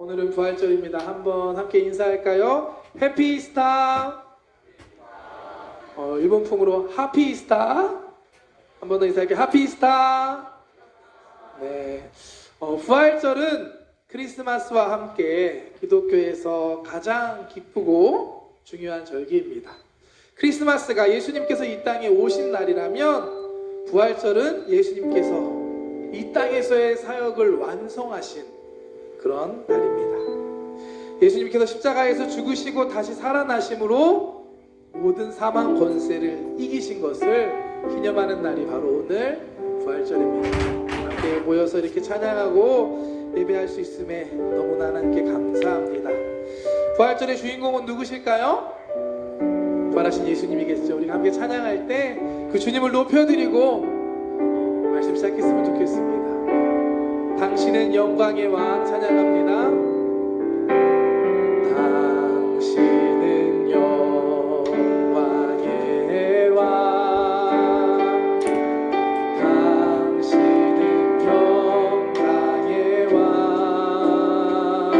오늘은 부활절입니다. 한번 함께 인사할까요? 해피 이스타. 일본풍으로 하피 이스타. 한 번 더 인사할게요. 하피 이스타. 네. 부활절은 크리스마스와 함께 기독교에서 가장 기쁘고 중요한 절기입니다. 크리스마스가 예수님께서 이 땅에 오신 날이라면 부활절은 예수님께서 이 땅에서의 사역을 완성하신 그런 날입니다. 예수님께서 십자가에서 죽으시고 다시 살아나심으로 모든 사망 권세를 이기신 것을 기념하는 날이 바로 오늘 부활절입니다. 함께 모여서 이렇게 찬양하고 예배할 수 있음에 너무나 하나님께 감사합니다. 부활절의 주인공은 누구실까요? 부활하신 예수님이겠죠. 우리가 함께 찬양할 때 그 주님을 높여드리고 말씀 시작했으면 좋겠습니다. 당신은 영광의 왕 찬양합니다. 당신은 영광의 왕, 당신은 평강의 왕,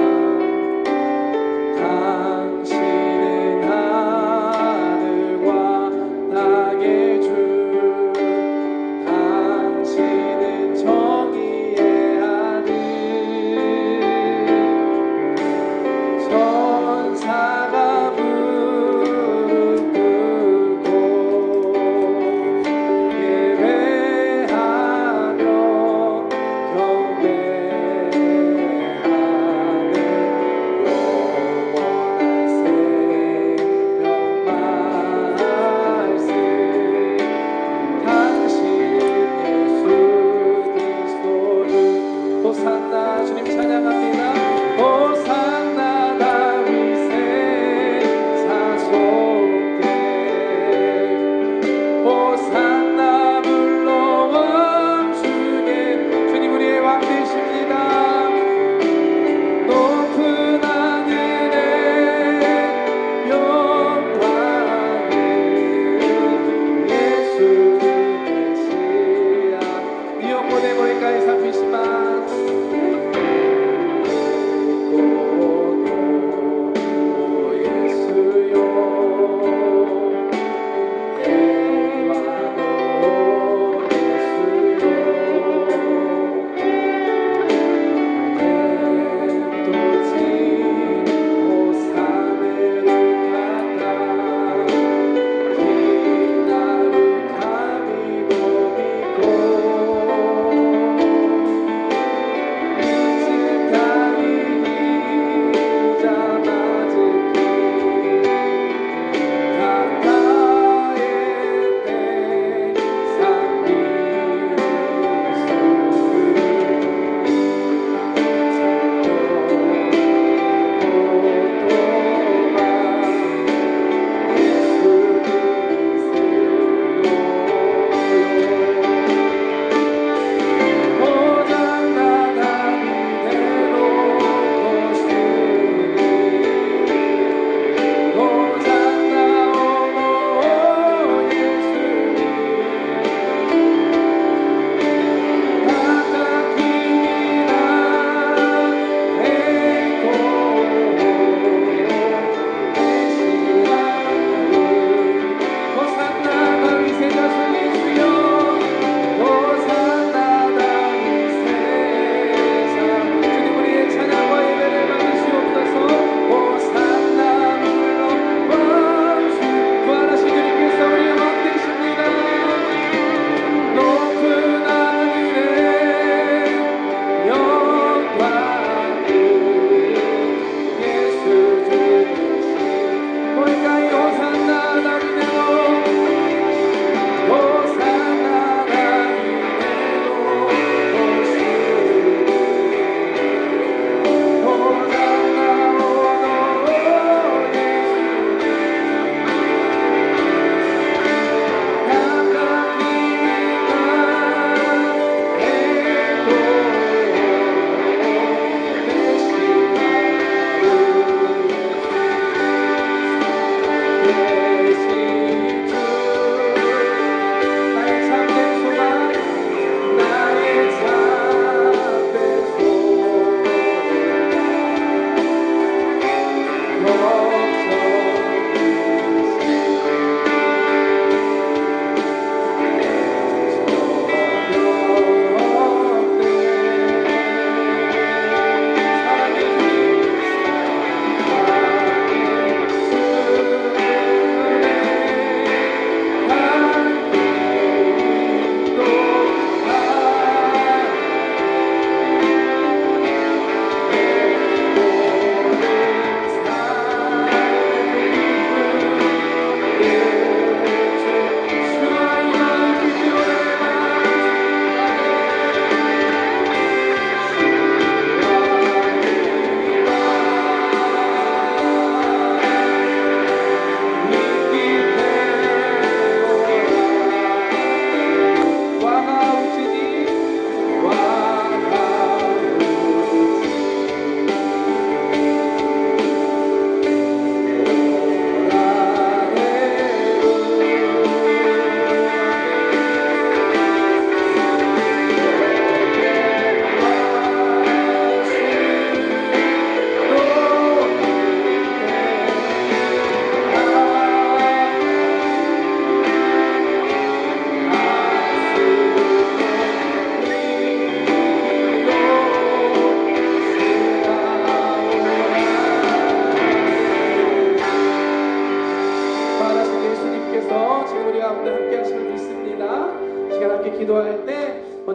당신은 하늘과 땅의 주, 당신은 정의의 하늘,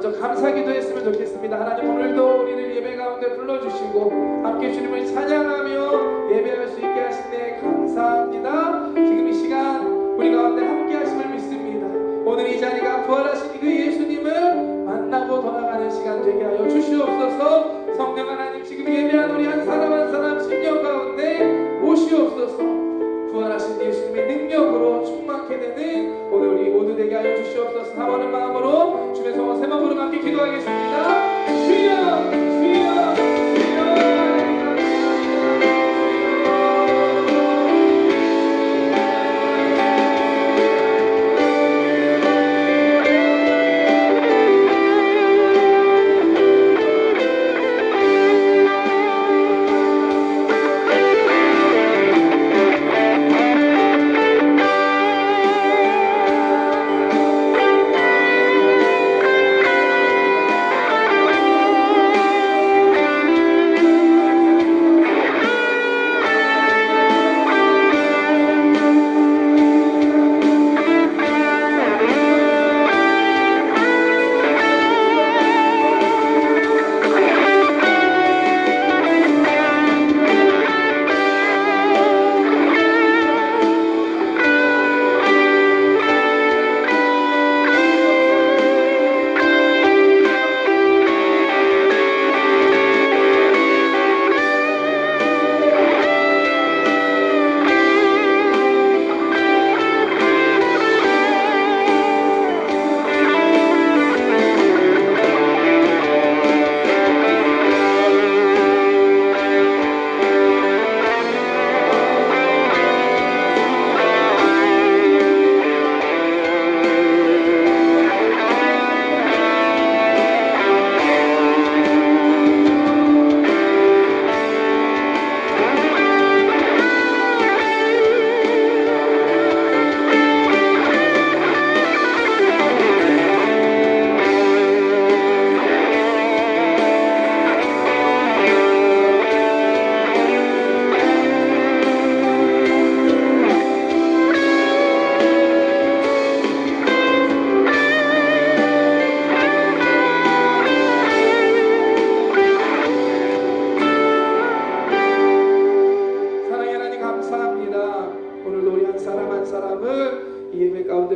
먼저 감사 기도했으면 좋겠습니다. 하나님, 오늘도 우리를 예배 가운데 불러주시고 함께 주님을 찬양하며 예배할 수 있게 하신 데 감사합니다. 지금 이 시간 우리 가운데 함께 하심을 믿습니다. 오늘 이 자리가 부활하신 그 예수님을 만나고 돌아가는 시간 되게 하여 주시옵소서. 성령 하나님, 지금 예배한 우리 한 사람 한 사람 심령 가운데 오시옵소서. 부활하신 예수님의 능력으로 충만케 되는 오늘 우리 모두 되게 하여 주시옵소서. 사모하는 마음으로 주의 성원 세 번으로 함께 기도하겠습니다. 주여, 주여, 주여.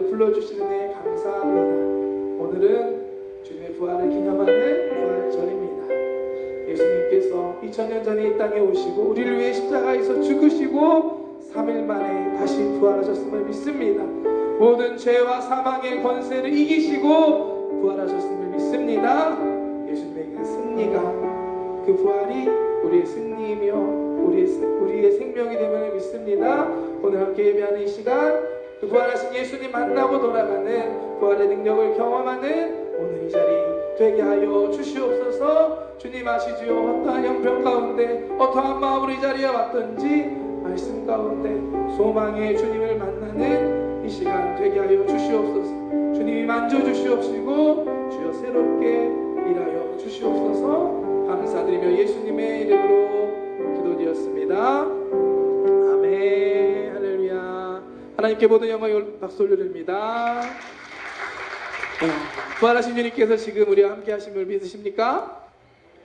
불러주시는 애 감사합니다. 오늘은 주님의 부활을 기념하는 부활절입니다. 예수님께서 2000년 전에 이 땅에 오시고 우리를 위해 십자가에서 죽으시고 3일 만에 다시 부활하셨음을 믿습니다. 모든 죄와 사망의 권세를 이기시고 부활하셨음을 믿습니다. 예수님의 그 승리가, 그 부활이 우리의 승리이며 우리의 생명이 됨을 믿습니다. 오늘 함께 예배하는 이 시간, 그 부활하신 예수님 만나고 돌아가는 부활의 능력을 경험하는 오늘 이 자리 되게 하여 주시옵소서. 주님 아시지요? 어떠한 형편 가운데 어떠한 마음으로 이 자리에 왔던지 말씀 가운데 소망의 주님을 만나는 이 시간 되게 하여 주시옵소서. 주님이 만져주시옵시고 주여 새롭게 일하여 주시옵소서. 감사드리며 예수님의 이름으로 기도드렸습니다. 아멘. 할렐루야. 하나님께 모든 영광 박수 올려드립니다. 부활하신 주님께서 지금 우리와 함께 하심을 믿으십니까?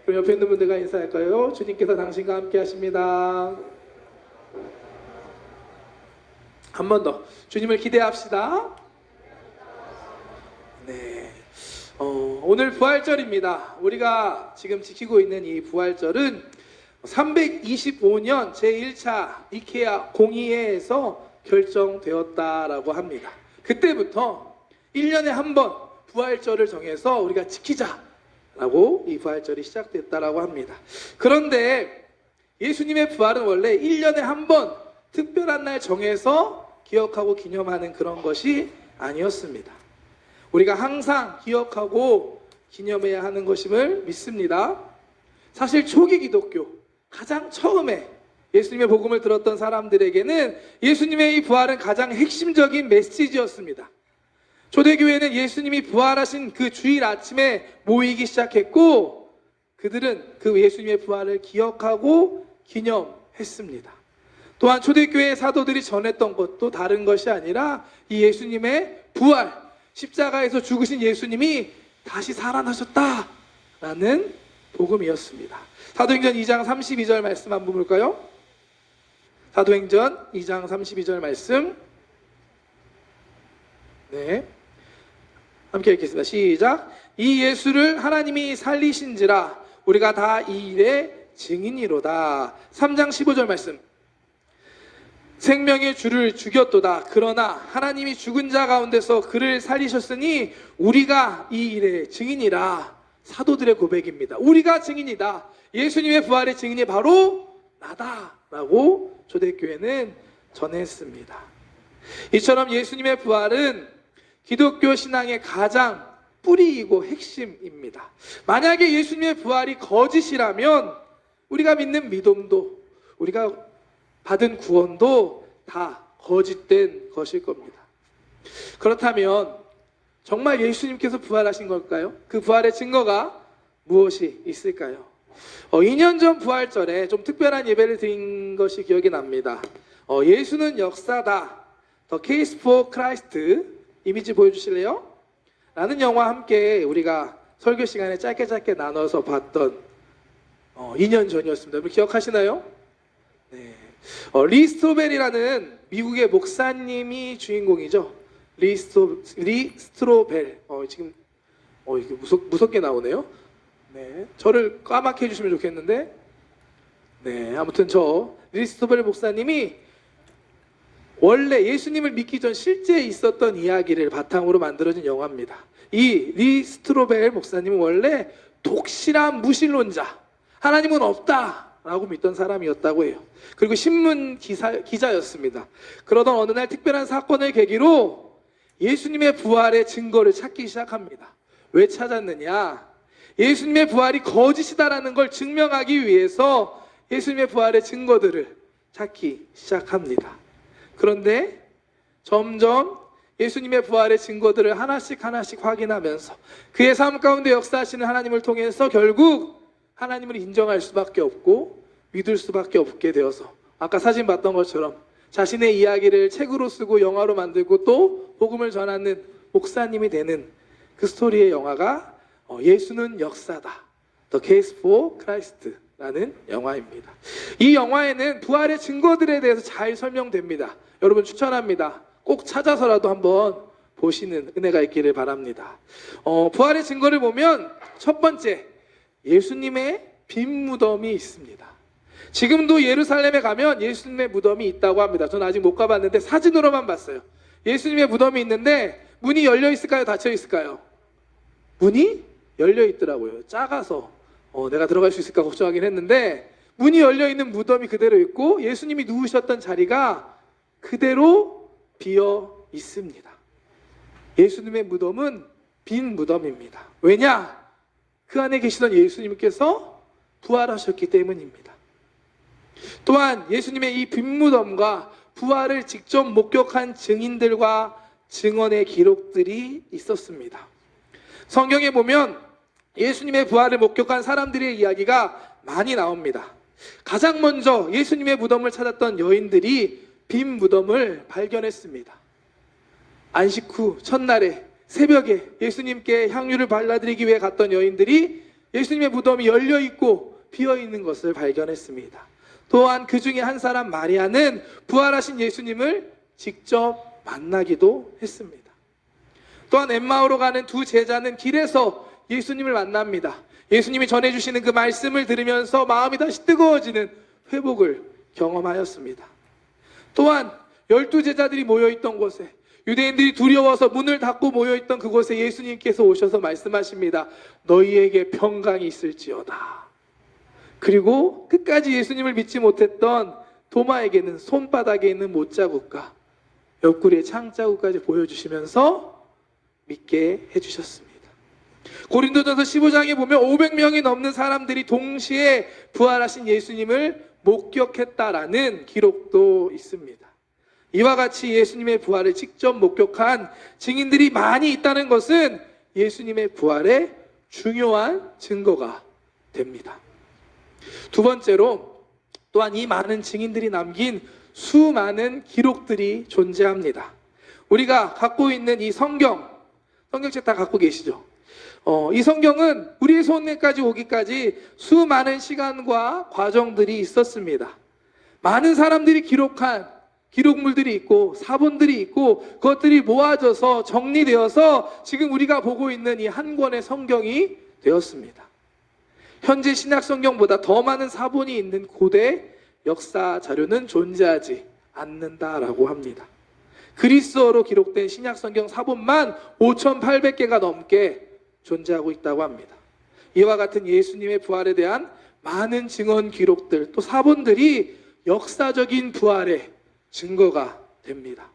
그럼 옆에 있는 분들과 인사할까요? 주님께서 당신과 함께 하십니다. 한 번 더 주님을 기대합시다. 네, 오늘 부활절입니다. 우리가 지금 지키고 있는 이 부활절은 325년 제1차 이케아 공의회에서 결정되었다라고 합니다. 그때부터 1년에 한 번 부활절을 정해서 우리가 지키자라고 이 부활절이 시작됐다라고 합니다. 그런데 예수님의 부활은 원래 1년에 한 번 특별한 날 정해서 기억하고 기념하는 그런 것이 아니었습니다. 우리가 항상 기억하고 기념해야 하는 것임을 믿습니다. 사실 초기 기독교 가장 처음에 예수님의 복음을 들었던 사람들에게는 예수님의 이 부활은 가장 핵심적인 메시지였습니다. 초대교회는 예수님이 부활하신 그 주일 아침에 모이기 시작했고 그들은 그 예수님의 부활을 기억하고 기념했습니다. 또한 초대교회의 사도들이 전했던 것도 다른 것이 아니라 이 예수님의 부활, 십자가에서 죽으신 예수님이 다시 살아나셨다라는 복음이었습니다. 사도행전 2장 32절 말씀 한번 볼까요? 사도행전 2장 32절 말씀. 네, 함께 읽겠습니다. 시작. 이 예수를 하나님이 살리신지라 우리가 다 이 일의 증인이로다. 3장 15절 말씀. 생명의 주를 죽였도다. 그러나 하나님이 죽은 자 가운데서 그를 살리셨으니 우리가 이 일의 증인이라. 사도들의 고백입니다. 우리가 증인이다. 예수님의 부활의 증인이 바로 나다라고 초대교회는 전했습니다. 이처럼 예수님의 부활은 기독교 신앙의 가장 뿌리이고 핵심입니다. 만약에 예수님의 부활이 거짓이라면 우리가 믿는 믿음도, 우리가 받은 구원도 다 거짓된 것일 겁니다. 그렇다면 정말 예수님께서 부활하신 걸까요? 그 부활의 증거가 무엇이 있을까요? 2년 전 부활절에 좀 특별한 예배를 드린 것이 기억이 납니다. 예수는 역사다. The Case for Christ 이미지 보여주실래요? 라는 영화 함께 우리가 설교 시간에 짧게 나눠서 봤던 2년 전이었습니다. 여러분 기억하시나요? 네. 리 스트로벨이라는 미국의 목사님이 주인공이죠. 리 스트로벨. 지금 이게 무섭게 나오네요. 네, 저를 까맣게 해주시면 좋겠는데, 네, 아무튼 리 스트로벨 목사님이 원래 예수님을 믿기 전 실제 있었던 이야기를 바탕으로 만들어진 영화입니다. 이 리 스트로벨 목사님은 원래 독실한 무신론자, 하나님은 없다라고 믿던 사람이었다고 해요. 그리고 신문 기자였습니다. 그러던 어느 날 특별한 사건을 계기로 예수님의 부활의 증거를 찾기 시작합니다. 왜 찾았느냐? 예수님의 부활이 거짓이다라는 걸 증명하기 위해서 예수님의 부활의 증거들을 찾기 시작합니다. 그런데 점점 예수님의 부활의 증거들을 하나씩 확인하면서 그의 삶 가운데 역사하시는 하나님을 통해서 결국 하나님을 인정할 수밖에 없고 믿을 수밖에 없게 되어서 아까 사진 봤던 것처럼 자신의 이야기를 책으로 쓰고 영화로 만들고 또 복음을 전하는 목사님이 되는 그 스토리의 영화가 예수는 역사다. The Case for Christ라는 영화입니다. 이 영화에는 부활의 증거들에 대해서 잘 설명됩니다. 여러분 추천합니다. 꼭 찾아서라도 한번 보시는 은혜가 있기를 바랍니다. 부활의 증거를 보면 첫 번째, 예수님의 빈 무덤이 있습니다. 지금도 예루살렘에 가면 예수님의 무덤이 있다고 합니다. 저는 아직 못 가봤는데 사진으로만 봤어요. 예수님의 무덤이 있는데 문이 열려 있을까요? 닫혀 있을까요? 문이 열려 있더라고요. 작아서 내가 들어갈 수 있을까 걱정하긴 했는데 문이 열려 있는 무덤이 그대로 있고 예수님이 누우셨던 자리가 그대로 비어 있습니다. 예수님의 무덤은 빈 무덤입니다. 왜냐? 그 안에 계시던 예수님께서 부활하셨기 때문입니다. 또한 예수님의 이 빈 무덤과 부활을 직접 목격한 증인들과 증언의 기록들이 있었습니다. 성경에 보면 예수님의 부활을 목격한 사람들의 이야기가 많이 나옵니다. 가장 먼저 예수님의 무덤을 찾았던 여인들이 빈 무덤을 발견했습니다. 안식 후 첫날에 새벽에 예수님께 향유를 발라드리기 위해 갔던 여인들이 예수님의 무덤이 열려있고 비어있는 것을 발견했습니다. 또한 그 중에 한 사람 마리아는 부활하신 예수님을 직접 만나기도 했습니다. 또한 엠마오로 가는 두 제자는 길에서 예수님을 만납니다. 예수님이 전해주시는 그 말씀을 들으면서 마음이 다시 뜨거워지는 회복을 경험하였습니다. 또한 12제자들이 모여있던 곳에 유대인들이 두려워서 문을 닫고 모여있던 그곳에 예수님께서 오셔서 말씀하십니다. 너희에게 평강이 있을지어다. 그리고 끝까지 예수님을 믿지 못했던 도마에게는 손바닥에 있는 못자국과 옆구리의 창자국까지 보여주시면서 믿게 해주셨습니다. 고린도전서 15장에 보면 500명이 넘는 사람들이 동시에 부활하신 예수님을 목격했다라는 기록도 있습니다. 이와 같이 예수님의 부활을 직접 목격한 증인들이 많이 있다는 것은 예수님의 부활의 중요한 증거가 됩니다. 두 번째로 또한 이 많은 증인들이 남긴 수많은 기록들이 존재합니다. 우리가 갖고 있는 이 성경책 다 갖고 계시죠? 이 성경은 우리의 손에까지 오기까지 수많은 시간과 과정들이 있었습니다. 많은 사람들이 기록한 기록물들이 있고 사본들이 있고 그것들이 모아져서 정리되어서 지금 우리가 보고 있는 이 한 권의 성경이 되었습니다. 현재 신약 성경보다 더 많은 사본이 있는 고대 역사 자료는 존재하지 않는다라고 합니다. 그리스어로 기록된 신약 성경 사본만 5,800개가 넘게 존재하고 있다고 합니다. 이와 같은 예수님의 부활에 대한 많은 증언 기록들 또 사본들이 역사적인 부활의 증거가 됩니다.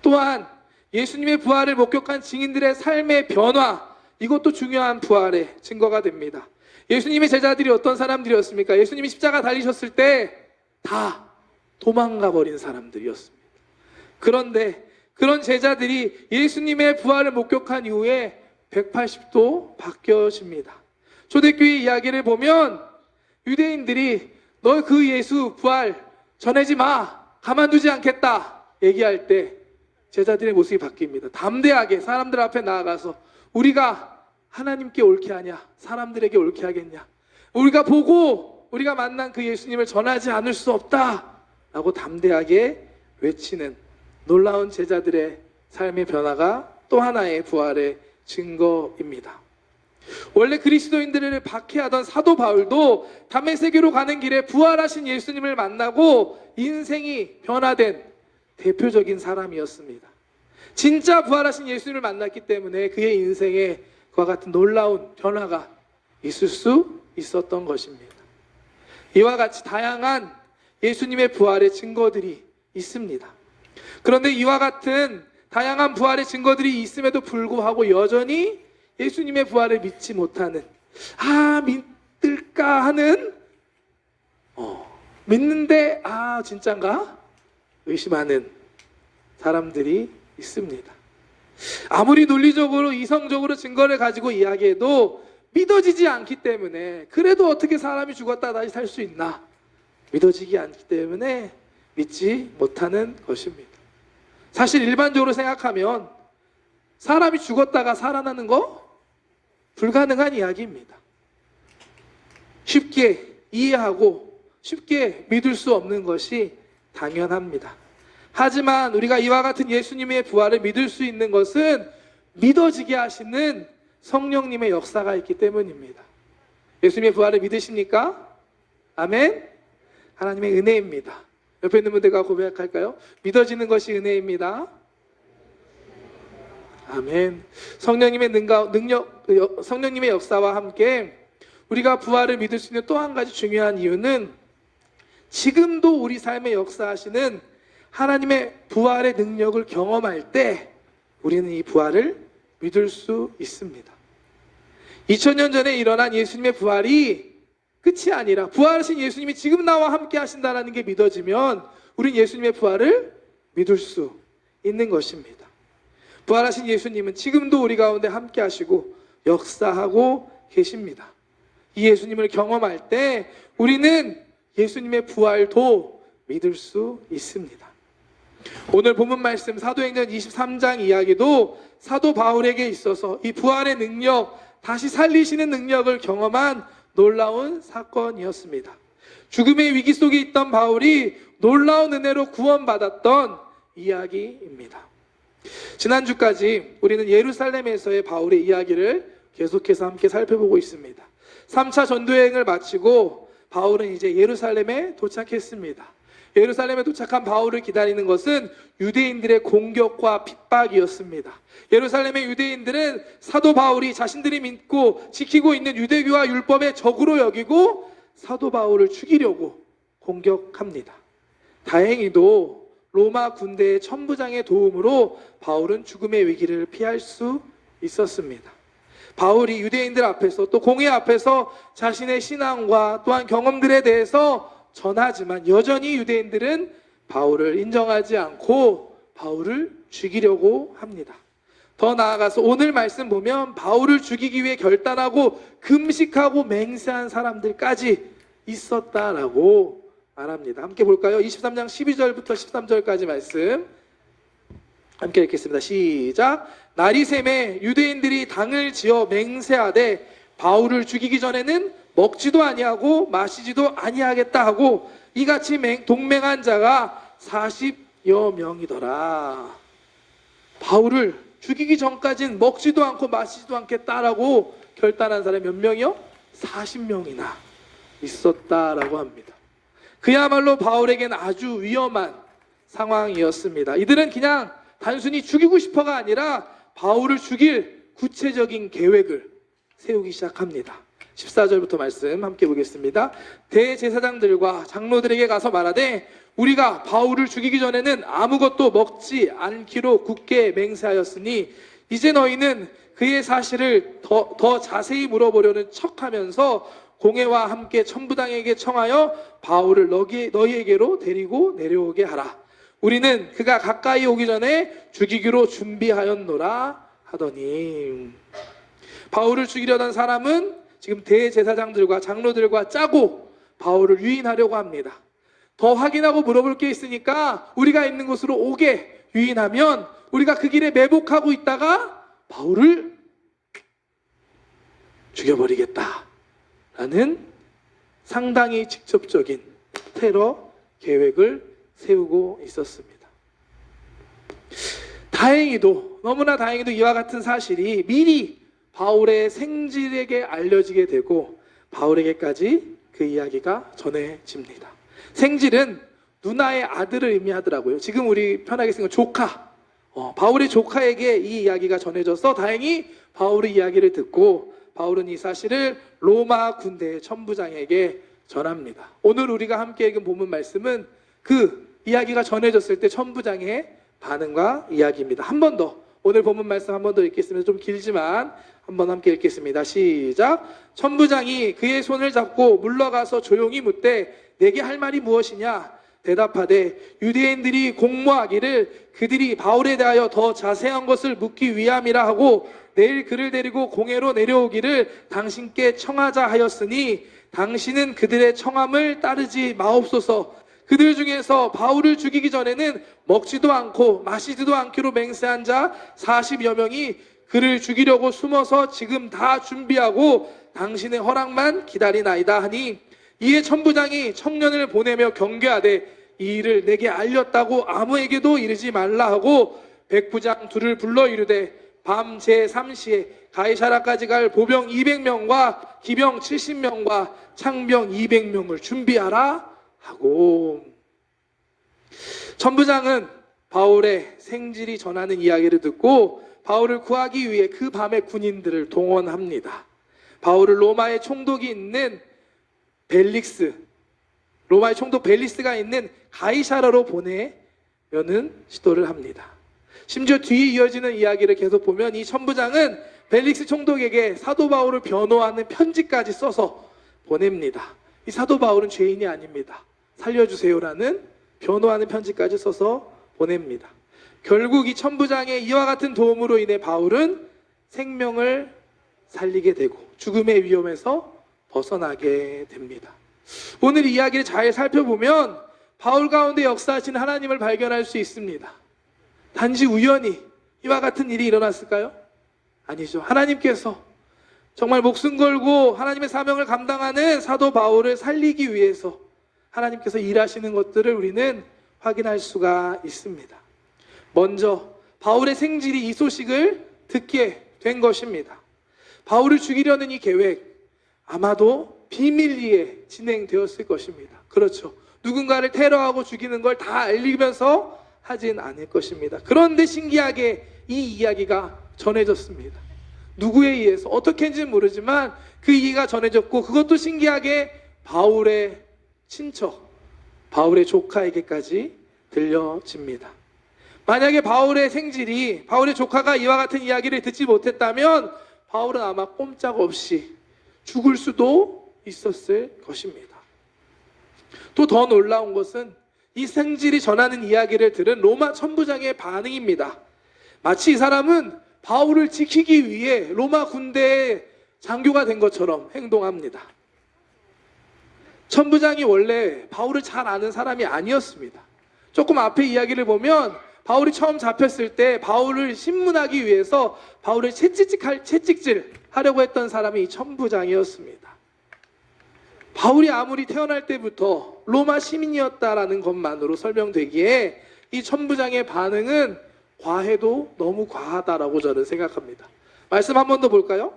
또한 예수님의 부활을 목격한 증인들의 삶의 변화, 이것도 중요한 부활의 증거가 됩니다. 예수님의 제자들이 어떤 사람들이었습니까? 예수님이 십자가 달리셨을 때 다 도망가 버린 사람들이었습니다. 그런데 그런 제자들이 예수님의 부활을 목격한 이후에 180도 바뀌어집니다. 초대교회 이야기를 보면 유대인들이 너 그 예수 부활 전하지 마, 가만두지 않겠다 얘기할 때 제자들의 모습이 바뀝니다. 담대하게 사람들 앞에 나아가서 우리가 하나님께 옳게 하냐, 사람들에게 옳게 하겠냐, 우리가 보고 우리가 만난 그 예수님을 전하지 않을 수 없다 라고 담대하게 외치는 놀라운 제자들의 삶의 변화가 또 하나의 부활의 증거입니다. 원래 그리스도인들을 박해하던 사도 바울도 다메섹으로 가는 길에 부활하신 예수님을 만나고 인생이 변화된 대표적인 사람이었습니다. 진짜 부활하신 예수님을 만났기 때문에 그의 인생에 그와 같은 놀라운 변화가 있을 수 있었던 것입니다. 이와 같이 다양한 예수님의 부활의 증거들이 있습니다. 그런데 이와 같은 다양한 부활의 증거들이 있음에도 불구하고 여전히 예수님의 부활을 믿지 못하는, 믿을까 하는, 믿는데 진짠가? 의심하는 사람들이 있습니다. 아무리 논리적으로 이성적으로 증거를 가지고 이야기해도 믿어지지 않기 때문에, 그래도 어떻게 사람이 죽었다 다시 살 수 있나? 믿어지지 않기 때문에 믿지 못하는 것입니다. 사실 일반적으로 생각하면 사람이 죽었다가 살아나는 거 불가능한 이야기입니다. 쉽게 이해하고 쉽게 믿을 수 없는 것이 당연합니다. 하지만 우리가 이와 같은 예수님의 부활을 믿을 수 있는 것은 믿어지게 하시는 성령님의 역사가 있기 때문입니다. 예수님의 부활을 믿으십니까? 아멘? 하나님의 은혜입니다. 옆에 있는 분들과 고백할까요? 믿어지는 것이 은혜입니다. 아멘. 성령님의 성령님의 역사와 함께 우리가 부활을 믿을 수 있는 또 한 가지 중요한 이유는 지금도 우리 삶에 역사하시는 하나님의 부활의 능력을 경험할 때 우리는 이 부활을 믿을 수 있습니다. 2000년 전에 일어난 예수님의 부활이 끝이 아니라 부활하신 예수님이 지금 나와 함께 하신다는 게 믿어지면 우린 예수님의 부활을 믿을 수 있는 것입니다. 부활하신 예수님은 지금도 우리 가운데 함께 하시고 역사하고 계십니다. 이 예수님을 경험할 때 우리는 예수님의 부활도 믿을 수 있습니다. 오늘 본문 말씀 사도행전 23장 이야기도 사도 바울에게 있어서 이 부활의 능력, 다시 살리시는 능력을 경험한 놀라운 사건이었습니다. 죽음의 위기 속에 있던 바울이 놀라운 은혜로 구원받았던 이야기입니다. 지난주까지 우리는 예루살렘에서의 바울의 이야기를 계속해서 함께 살펴보고 있습니다. 3차 전도여행을 마치고 바울은 이제 예루살렘에 도착했습니다. 예루살렘에 도착한 바울을 기다리는 것은 유대인들의 공격과 핍박이었습니다. 예루살렘의 유대인들은 사도 바울이 자신들이 믿고 지키고 있는 유대교와 율법의 적으로 여기고 사도 바울을 죽이려고 공격합니다. 다행히도 로마 군대의 천부장의 도움으로 바울은 죽음의 위기를 피할 수 있었습니다. 바울이 유대인들 앞에서 또 공회 앞에서 자신의 신앙과 또한 경험들에 대해서 전하지만 여전히 유대인들은 바울을 인정하지 않고 바울을 죽이려고 합니다. 더 나아가서 오늘 말씀 보면 바울을 죽이기 위해 결단하고 금식하고 맹세한 사람들까지 있었다라고 말합니다. 함께 볼까요? 23장 12절부터 13절까지 말씀 함께 읽겠습니다. 시작. 날이 샘에 유대인들이 당을 지어 맹세하되 바울을 죽이기 전에는 먹지도 아니하고 마시지도 아니하겠다 하고 이같이 동맹한 자가 40여 명이더라. 바울을 죽이기 전까지는 먹지도 않고 마시지도 않겠다라고 결단한 사람이 몇 명이요? 40명이나 있었다라고 합니다. 그야말로 바울에게는 아주 위험한 상황이었습니다. 이들은 그냥 단순히 죽이고 싶어가 아니라 바울을 죽일 구체적인 계획을 세우기 시작합니다. 14절부터 말씀 함께 보겠습니다. 대제사장들과 장로들에게 가서 말하되 우리가 바울을 죽이기 전에는 아무것도 먹지 않기로 굳게 맹세하였으니 이제 너희는 그의 사실을 더 자세히 물어보려는 척하면서 공회와 함께 천부장에게 청하여 바울을 너희에게로 데리고 내려오게 하라. 우리는 그가 가까이 오기 전에 죽이기로 준비하였노라 하더니, 바울을 죽이려던 사람은 지금 대제사장들과 장로들과 짜고 바울을 유인하려고 합니다. 더 확인하고 물어볼 게 있으니까 우리가 있는 곳으로 오게, 유인하면 우리가 그 길에 매복하고 있다가 바울을 죽여버리겠다라는 상당히 직접적인 테러 계획을 세우고 있었습니다. 다행히도, 너무나 다행히도 이와 같은 사실이 미리 바울의 생질에게 알려지게 되고 바울에게까지 그 이야기가 전해집니다. 생질은 누나의 아들을 의미하더라고요. 지금 우리 편하게 쓰는 조카, 바울의 조카에게 이 이야기가 전해져서 다행히 바울의 이야기를 듣고 바울은 이 사실을 로마 군대의 천부장에게 전합니다. 오늘 우리가 함께 읽은 본문 말씀은 그 이야기가 전해졌을 때 천부장의 반응과 이야기입니다. 한 번 더, 오늘 본문 말씀 한 번 더 읽겠습니다. 좀 길지만 한번 함께 읽겠습니다. 시작. 천부장이 그의 손을 잡고 물러가서 조용히 묻되 내게 할 말이 무엇이냐? 대답하되 유대인들이 공모하기를 그들이 바울에 대하여 더 자세한 것을 묻기 위함이라 하고 내일 그를 데리고 공회로 내려오기를 당신께 청하자 하였으니 당신은 그들의 청함을 따르지 마옵소서. 그들 중에서 바울을 죽이기 전에는 먹지도 않고 마시지도 않기로 맹세한 자 40여 명이 그를 죽이려고 숨어서 지금 다 준비하고 당신의 허락만 기다리나이다 하니, 이에 천부장이 청년을 보내며 경계하되 이 일을 내게 알렸다고 아무에게도 이르지 말라 하고 백부장 둘을 불러 이르되 밤 제3시에 가이사라까지 갈 보병 200명과 기병 70명과 창병 200명을 준비하라 하고, 천부장은 바울의 생질이 전하는 이야기를 듣고 바울을 구하기 위해 그 밤에 군인들을 동원합니다. 바울을 로마의 총독이 있는 로마의 총독 벨릭스가 있는 가이사라로 보내려는 시도를 합니다. 심지어 뒤에 이어지는 이야기를 계속 보면 이 천부장은 벨릭스 총독에게 사도 바울을 변호하는 편지까지 써서 보냅니다. 이 사도 바울은 죄인이 아닙니다. 살려주세요라는 변호하는 편지까지 써서 보냅니다. 결국 이 천부장의 이와 같은 도움으로 인해 바울은 생명을 살리게 되고 죽음의 위험에서 벗어나게 됩니다. 오늘 이 이야기를 잘 살펴보면 바울 가운데 역사하시는 하나님을 발견할 수 있습니다. 단지 우연히 이와 같은 일이 일어났을까요? 아니죠. 하나님께서 정말 목숨 걸고 하나님의 사명을 감당하는 사도 바울을 살리기 위해서 하나님께서 일하시는 것들을 우리는 확인할 수가 있습니다. 먼저 바울의 생질이 이 소식을 듣게 된 것입니다. 바울을 죽이려는 이 계획, 아마도 비밀리에 진행되었을 것입니다. 그렇죠. 누군가를 테러하고 죽이는 걸 다 알리면서 하진 않을 것입니다. 그런데 신기하게 이 이야기가 전해졌습니다. 누구에 의해서, 어떻게인지는 모르지만 그 이야기가 전해졌고, 그것도 신기하게 바울의 친척, 바울의 조카에게까지 들려집니다. 만약에 바울의 생질이, 바울의 조카가 이와 같은 이야기를 듣지 못했다면 바울은 아마 꼼짝없이 죽을 수도 있었을 것입니다. 또 더 놀라운 것은 이 생질이 전하는 이야기를 들은 로마 천부장의 반응입니다. 마치 이 사람은 바울을 지키기 위해 로마 군대의 장교가 된 것처럼 행동합니다. 천부장이 원래 바울을 잘 아는 사람이 아니었습니다. 조금 앞에 이야기를 보면 바울이 처음 잡혔을 때 바울을 신문하기 위해서 바울을 채찍질 하려고 했던 사람이 이 천부장이었습니다. 바울이 아무리 태어날 때부터 로마 시민이었다라는 것만으로 설명되기에 이 천부장의 반응은 과해도 너무 과하다라고 저는 생각합니다. 말씀 한 번 더 볼까요?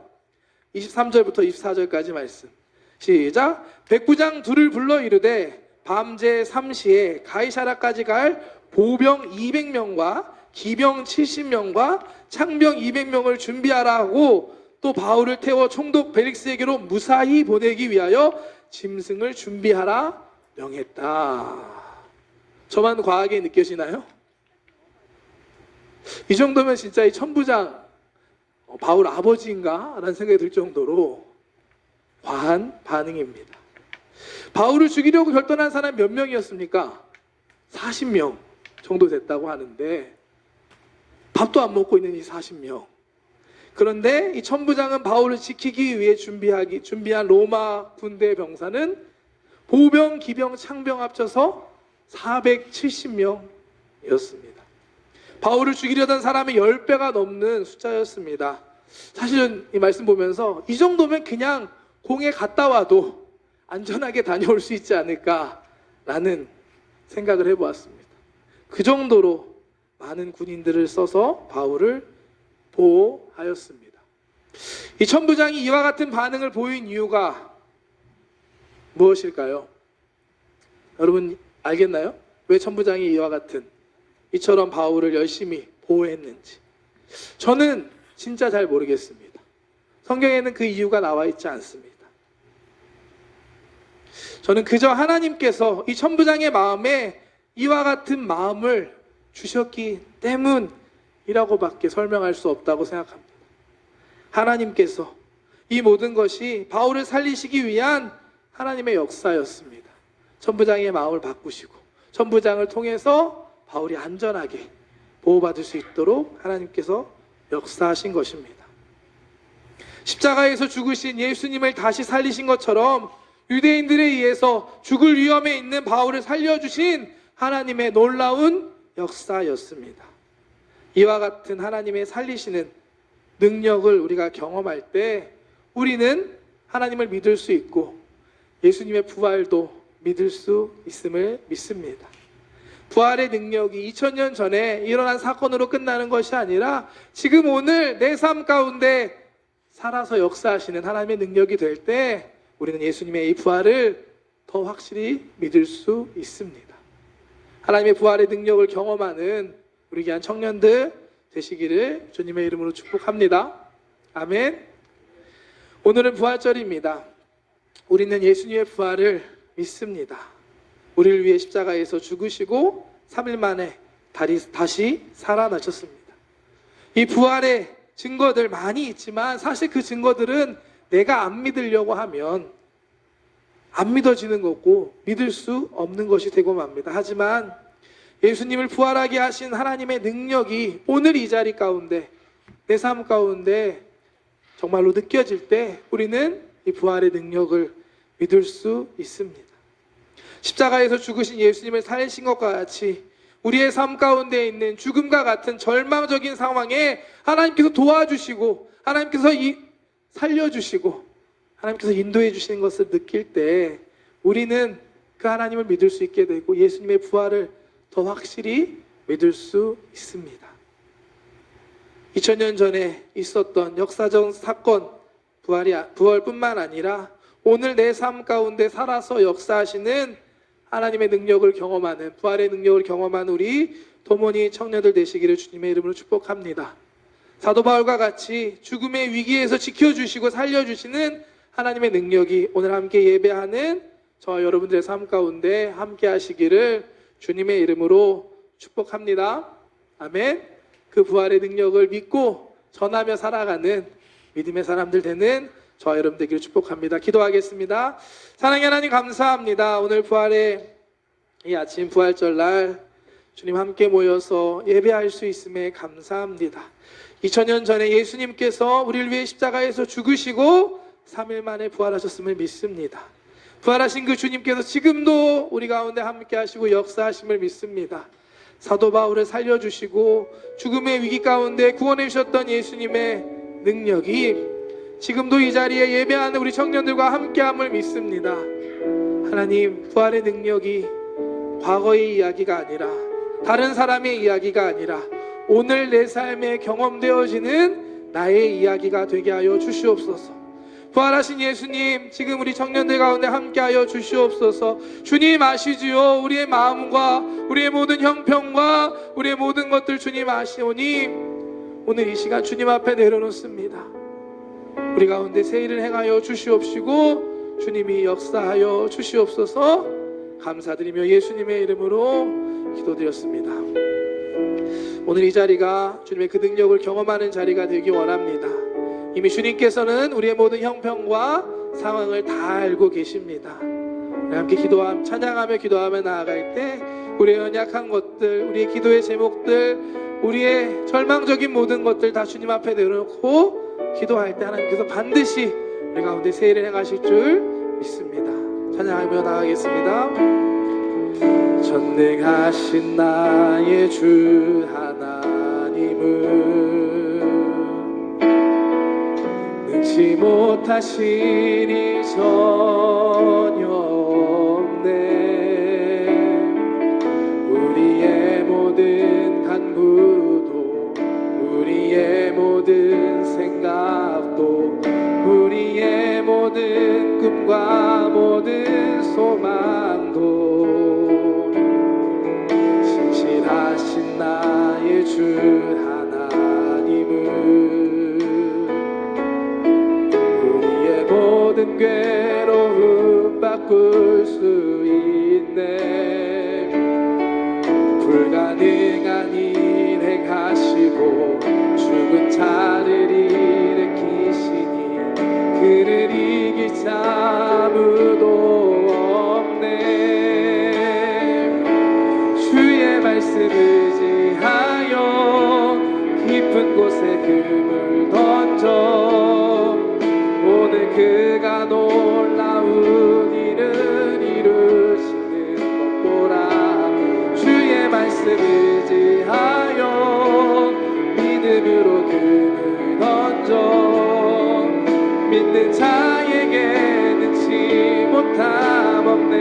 23절부터 24절까지 말씀. 시작. 백부장 둘을 불러 이르되 밤제 3시에 가이사라까지 갈 보병 200명과 기병 70명과 창병 200명을 준비하라 하고 또 바울을 태워 총독 벨릭스에게로 무사히 보내기 위하여 짐승을 준비하라 명했다. 저만 과하게 느껴지나요? 이 정도면 진짜 이 천부장 바울 아버지인가? 라는 생각이 들 정도로 과한 반응입니다. 바울을 죽이려고 결단한 사람이 몇 명이었습니까? 40명 정도 됐다고 하는데 밥도 안 먹고 있는 이 40명. 그런데 이 천부장은 바울을 지키기 위해 준비한 로마 군대 병사는 보병, 기병, 창병 합쳐서 470명이었습니다. 바울을 죽이려던 사람의 10배가 넘는 숫자였습니다. 사실은 이 말씀 보면서 이 정도면 그냥 공에 갔다 와도 안전하게 다녀올 수 있지 않을까라는 생각을 해보았습니다. 그 정도로 많은 군인들을 써서 바울을 보호하였습니다. 이 천부장이 이와 같은 반응을 보인 이유가 무엇일까요? 여러분 알겠나요? 왜 천부장이 이와 같은 이처럼 바울을 열심히 보호했는지. 저는 진짜 잘 모르겠습니다. 성경에는 그 이유가 나와 있지 않습니다. 저는 그저 하나님께서 이 천부장의 마음에 이와 같은 마음을 주셨기 때문이라고밖에 설명할 수 없다고 생각합니다. 하나님께서 이 모든 것이 바울을 살리시기 위한 하나님의 역사였습니다. 천부장의 마음을 바꾸시고 천부장을 통해서 바울이 안전하게 보호받을 수 있도록 하나님께서 역사하신 것입니다. 십자가에서 죽으신 예수님을 다시 살리신 것처럼 유대인들에 의해서 죽을 위험에 있는 바울을 살려주신 하나님의 놀라운 역사였습니다. 이와 같은 하나님의 살리시는 능력을 우리가 경험할 때 우리는 하나님을 믿을 수 있고 예수님의 부활도 믿을 수 있음을 믿습니다. 부활의 능력이 2000년 전에 일어난 사건으로 끝나는 것이 아니라 지금 오늘 내 삶 가운데 살아서 역사하시는 하나님의 능력이 될 때 우리는 예수님의 이 부활을 더 확실히 믿을 수 있습니다. 하나님의 부활의 능력을 경험하는 우리 귀한 청년들 되시기를 주님의 이름으로 축복합니다. 아멘. 오늘은 부활절입니다. 우리는 예수님의 부활을 믿습니다. 우리를 위해 십자가에서 죽으시고 3일 만에 다시 살아나셨습니다. 이 부활의 증거들 많이 있지만 사실 그 증거들은 내가 안 믿으려고 하면 안 믿어지는 거고 믿을 수 없는 것이 되고 맙니다. 하지만 예수님을 부활하게 하신 하나님의 능력이 오늘 이 자리 가운데 내 삶 가운데 정말로 느껴질 때 우리는 이 부활의 능력을 믿을 수 있습니다. 십자가에서 죽으신 예수님을 살리신 것과 같이 우리의 삶 가운데 있는 죽음과 같은 절망적인 상황에 하나님께서 도와주시고 하나님께서 살려주시고 하나님께서 인도해 주시는 것을 느낄 때 우리는 그 하나님을 믿을 수 있게 되고 예수님의 부활을 더 확실히 믿을 수 있습니다. 2000년 전에 있었던 역사적 사건 부활뿐만 아니라 오늘 내 삶 가운데 살아서 역사하시는 하나님의 능력을 경험하는 부활의 능력을 경험하는 우리 도모니 청년들 되시기를 주님의 이름으로 축복합니다. 사도 바울과 같이 죽음의 위기에서 지켜주시고 살려주시는 하나님의 능력이 오늘 함께 예배하는 저와 여러분들의 삶 가운데 함께 하시기를 주님의 이름으로 축복합니다. 아멘. 그 부활의 능력을 믿고 전하며 살아가는 믿음의 사람들 되는 저와 여러분 되기를 축복합니다. 기도하겠습니다. 사랑의 하나님 감사합니다. 오늘 부활의 이 아침 부활절 날 주님 함께 모여서 예배할 수 있음에 감사합니다. 2000년 전에 예수님께서 우리를 위해 십자가에서 죽으시고 3일 만에 부활하셨음을 믿습니다. 부활하신 그 주님께서 지금도 우리 가운데 함께 하시고 역사하심을 믿습니다. 사도 바울을 살려주시고 죽음의 위기 가운데 구원해 주셨던 예수님의 능력이 지금도 이 자리에 예배하는 우리 청년들과 함께함을 믿습니다. 하나님, 부활의 능력이 과거의 이야기가 아니라 다른 사람의 이야기가 아니라 오늘 내 삶에 경험되어지는 나의 이야기가 되게 하여 주시옵소서. 부활하신 예수님, 지금 우리 청년들 가운데 함께하여 주시옵소서. 주님 아시지요? 우리의 마음과 우리의 모든 형편과 우리의 모든 것들 주님 아시오니 오늘 이 시간 주님 앞에 내려놓습니다. 우리 가운데 새 일을 행하여 주시옵시고 주님이 역사하여 주시옵소서. 감사드리며 예수님의 이름으로 기도드렸습니다. 오늘 이 자리가 주님의 그 능력을 경험하는 자리가 되기 원합니다. 이미 주님께서는 우리의 모든 형편과 상황을 다 알고 계십니다. 우리 함께 찬양하며 기도하며 나아갈 때 우리의 연약한 것들, 우리의 기도의 제목들, 우리의 절망적인 모든 것들 다 주님 앞에 내려놓고 기도할 때 하나님께서 반드시 우리 가운데 새 일을 행하실 줄 믿습니다. 찬양하며 나아가겠습니다. 전능하신 나의 주 하나님은 능치 못하신 일 전혀 없네. 우리의 모든 간구도 우리의 모든 생각도 우리의 모든 꿈과 모든 소망도 신실하신 나의 주 하나님은 우리의 모든 괴로움 바꿀 수 있네. 불가능한 일 행하시고 죽은 자를 일으키시니 그를 이길 자 아무도 없네. 주의 말씀 의지하여 깊은 곳에 금을 던져 오늘 그가 놀라운 일을 이루시는 것 보라. 주의 말씀 의지하여 믿음으로 금을 던져 믿는 자에게 능치 못함 없네.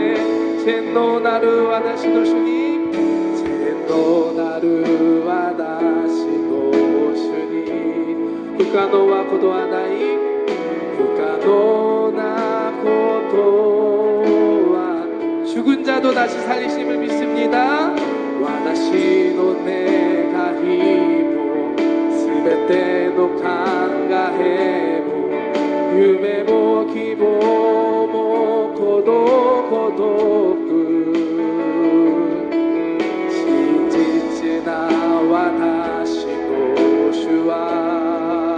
젠노나루와 다시도 주님, 젠노나루와 다시도 주님, 후카노와 고도하나이 후카노나 고도와 죽은 자도 다시 살리심을 믿습니다. 와다시노 네가 히모 스베테 노 칸가헤모夢も希望も孤独真実な私の主は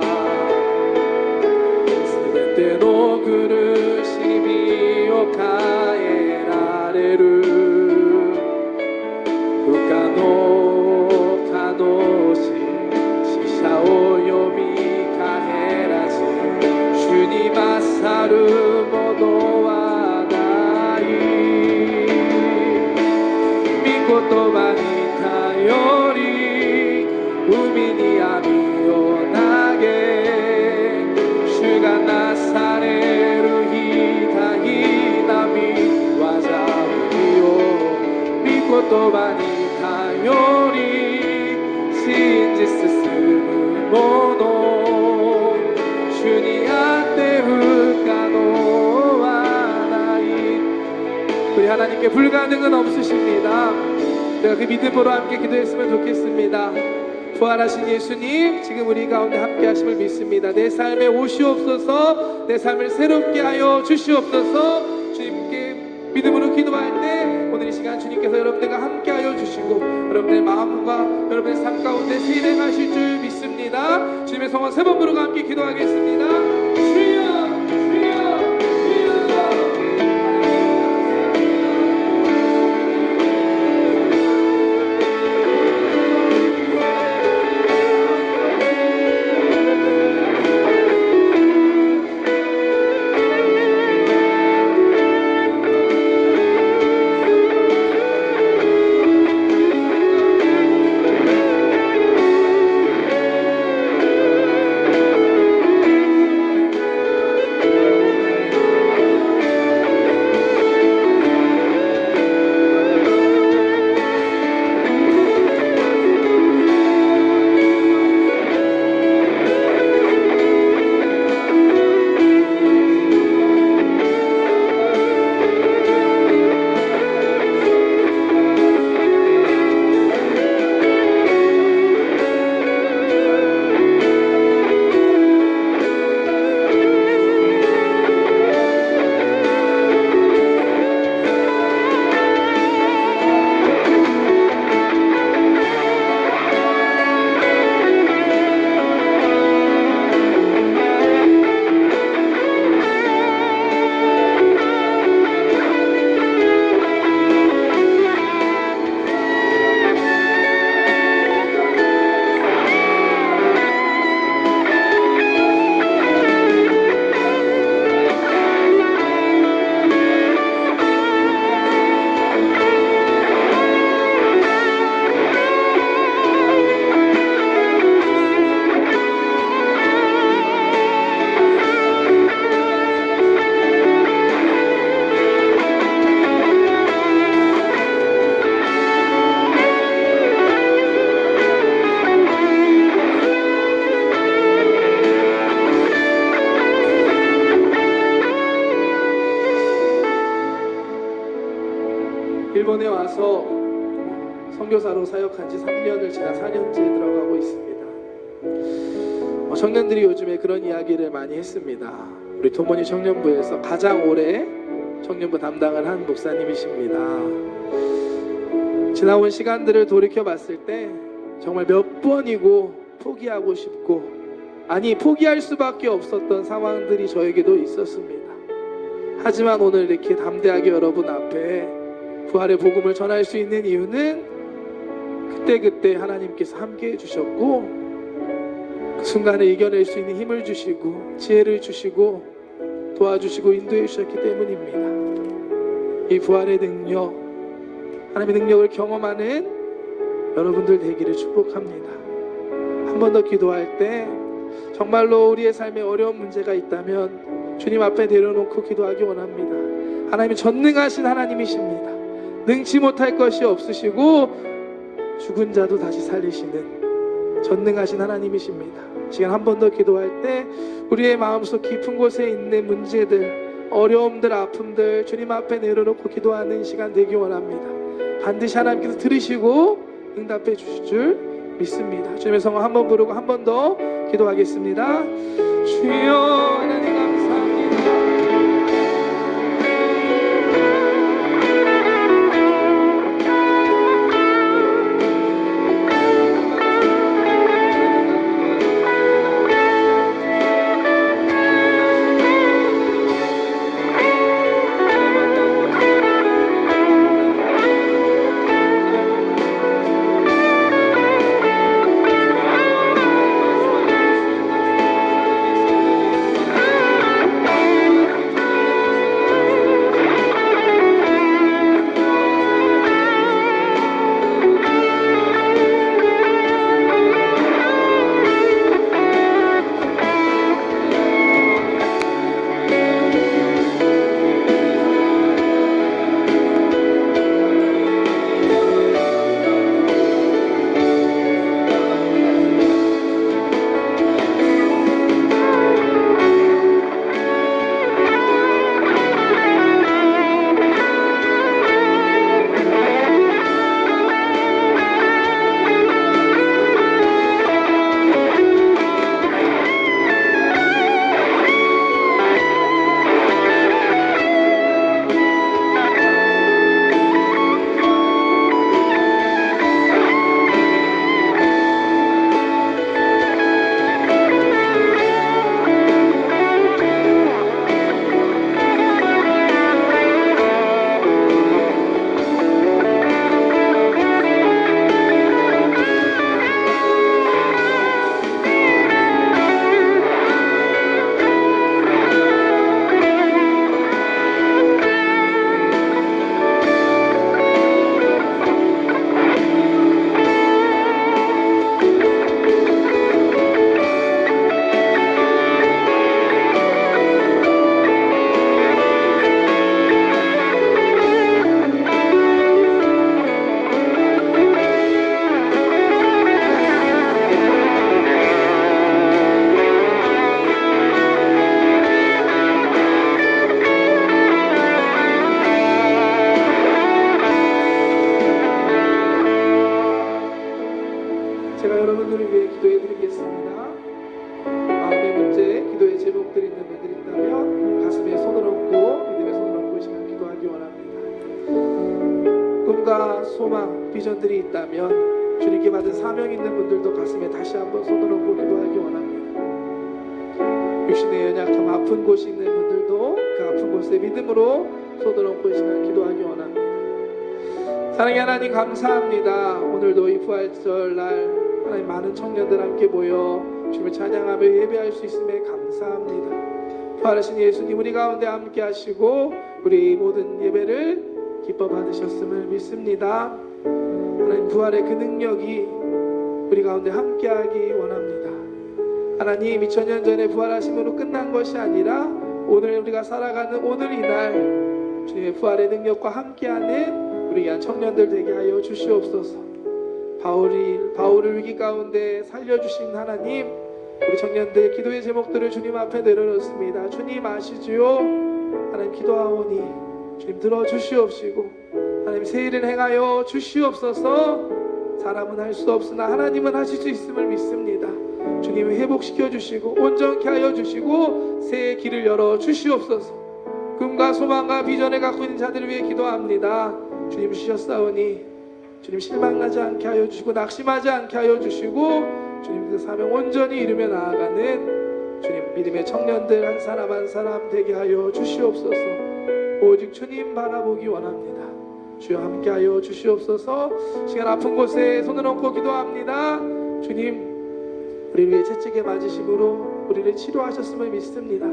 全ての苦しみを変えられる。不可能可能し死者をよみかえらず主に勝るものはない。御言葉に頼り海に網を投げ主がなされる痛い波技を見よう。御言葉に頼り信じ進むもの主にあって不可能はない。 우리 하나님께 불가능은 없으십니다. 내가 그 믿음으로 함께 기도했으면 좋겠습니다. 부활하신 예수님, 지금 우리 가운데 함께 하심을 믿습니다. 내 삶에 오시옵소서. 내 삶을 새롭게 하여 주시옵소서. 주님께 믿음으로 기도할 때 오늘 이 시간 주님께서 여러분들과 함께 하여 주시고 여러분들의 마음과 여러분의 삶 가운데 실행하실 줄 믿습니다. 주님의 성원 세 번 부르고 함께 기도하겠습니다. 주여 주여 일본에 와서 선교사로 사역한 지 3년을 지나 4년째 들어가고 있습니다. 청년들이 요즘에 그런 이야기를 많이 했습니다. 우리 도모니 청년부에서 가장 오래 청년부 담당을 한 목사님이십니다. 지나온 시간들을 돌이켜 봤을 때 정말 몇 번이고 포기하고 싶고, 아니 포기할 수밖에 없었던 상황들이 저에게도 있었습니다. 하지만 오늘 이렇게 담대하게 여러분 앞에 부활의 복음을 전할 수 있는 이유는 그때 하나님께서 함께 해주셨고, 그 순간을 이겨낼 수 있는 힘을 주시고 지혜를 주시고 도와주시고 인도해 주셨기 때문입니다. 이 부활의 능력, 하나님의 능력을 경험하는 여러분들 되기를 축복합니다. 한 번 더 기도할 때 정말로 우리의 삶에 어려운 문제가 있다면 주님 앞에 내려놓고 기도하기 원합니다. 하나님이 전능하신 하나님이십니다. 능치 못할 것이 없으시고 죽은 자도 다시 살리시는 전능하신 하나님이십니다. 시간 한 번 더 기도할 때 우리의 마음속 깊은 곳에 있는 문제들, 어려움들, 아픔들 주님 앞에 내려놓고 기도하는 시간 되기 원합니다. 반드시 하나님께서 들으시고 응답해 주실 줄 믿습니다. 주님의 성령 한 번 부르고 한 번 더 기도하겠습니다. 주여 하나님 감사합니다. 제가 여러분들을 위해 기도해 드리겠습니다. 마음의 문제, 기도의 제목들이 있는 분들이 있다면 가슴에 손을 얹고 믿음의 손을 얹고 시간 기도하기 원합니다. 꿈과 소망, 비전들이 있다면 주님께 받은 사명 있는 분들도 가슴에 다시 한번 손을 얹고 기도하기 원합니다. 육신의 연약함, 아픈 곳이 있는 분들도 그 아픈 곳에 믿음으로 손을 얹고 시간 기도하기 원합니다. 사랑의 하나님 감사합니다. 오늘도 이 부활절 날 하나님 많은 청년들 함께 모여 주님을 찬양하며 예배할 수 있음에 감사합니다. 부활하신 예수님 우리 가운데 함께 하시고 우리 모든 예배를 기뻐 받으셨음을 믿습니다. 하나님 부활의 그 능력이 우리 가운데 함께 하기 원합니다. 하나님 2000년 전에 부활하심으로 끝난 것이 아니라 오늘 우리가 살아가는 오늘 이날 주님의 부활의 능력과 함께하는 우리 귀한 청년들 되게 하여 주시옵소서. 바울을 위기 가운데 살려주신 하나님, 우리 청년들 기도의 제목들을 주님 앞에 내려놓습니다. 주님 아시지요? 하나님 기도하오니 주님 들어주시옵시고 하나님 하나님 새 일을 행하여 주시옵소서. 사람은 할 수 없으나 하나님은 하실 수 있음을 믿습니다. 주님 회복시켜 주시고 온전케 하여 주시고 새 길을 열어 주시옵소서. 꿈과 소망과 비전을 갖고 있는 자들을 위해 기도합니다. 주님 주셨사오니 주님 실망나지 않게 하여 주시고 낙심하지 않게 하여 주시고 주님 그 사명 온전히 이루며 나아가는 주님 믿음의 청년들 한 사람 한 사람 되게 하여 주시옵소서. 오직 주님 바라보기 원합니다. 주여 함께하여 주시옵소서. 시간 아픈 곳에 손을 얹고 기도합니다. 주님 우리를 위해 채찍에 맞으심으로 우리를 치료하셨음을 믿습니다.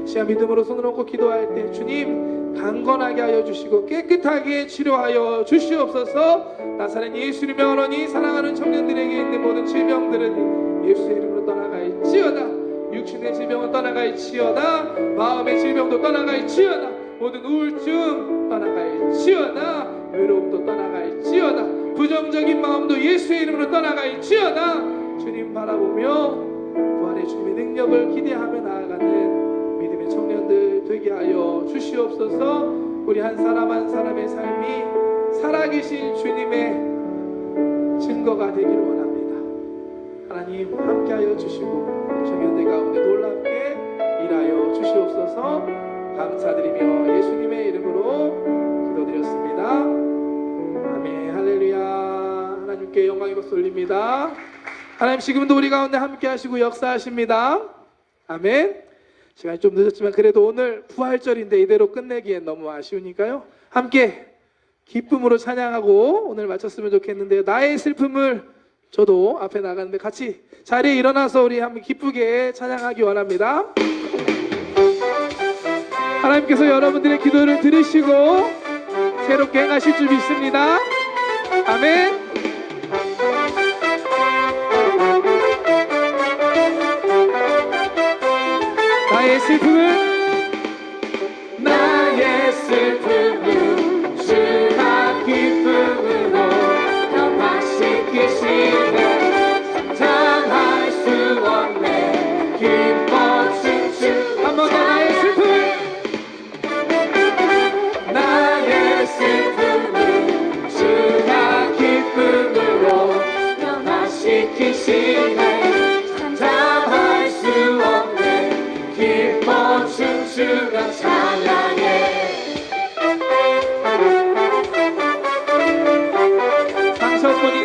시간 믿음으로 손을 얹고 기도할 때 주님 강건하게 하여 주시고 깨끗하게 치료하여 주시옵소서. 나사렛 예수 이름의 언원이 사랑하는 청년들에게 있는 모든 질병들은 예수의 이름으로 떠나갈지어다. 육신의 질병은 떠나갈지어다. 마음의 질병도 떠나갈지어다. 모든 우울증 떠나갈지어다. 외로움도 떠나갈지어다. 부정적인 마음도 예수의 이름으로 떠나갈지어다. 주님 바라보며 부활의 주님의 능력을 기대하며 나아가는 믿음의 청년들 되게 하여 주시옵소서. 우리 한 사람 한 사람의 삶이 살아계신 주님의 증거가 되기를 원합니다. 하나님 함께하여 주시고 청년들 가운데 놀랍게 일하여 주시옵소서. 감사드리며 예수님의 이름으로 기도드렸습니다. 아멘. 할렐루야. 하나님께 영광의 박수 올립니다. 하나님 지금도 우리 가운데 함께 하시고 역사하십니다. 아멘. 시간이 좀 늦었지만 그래도 오늘 부활절인데 이대로 끝내기엔 너무 아쉬우니까요. 함께 기쁨으로 찬양하고 오늘 마쳤으면 좋겠는데요. 나의 슬픔을 저도 앞에 나가는데 같이 자리에 일어나서 우리 한번 기쁘게 찬양하기 원합니다. 하나님께서 여러분들의 기도를 들으시고 새롭게 행하실 줄 믿습니다. 아멘. 나의 슬픔을 주가 기쁨으로 변화시키시네. 상상할 수 없네. 기뻐 춤추 한번 더 나의 슬픔을 주가 기쁨으로 변화시키시네. 상상할 수 없네. 기뻐 춤추며 찬양해. 상처뿐인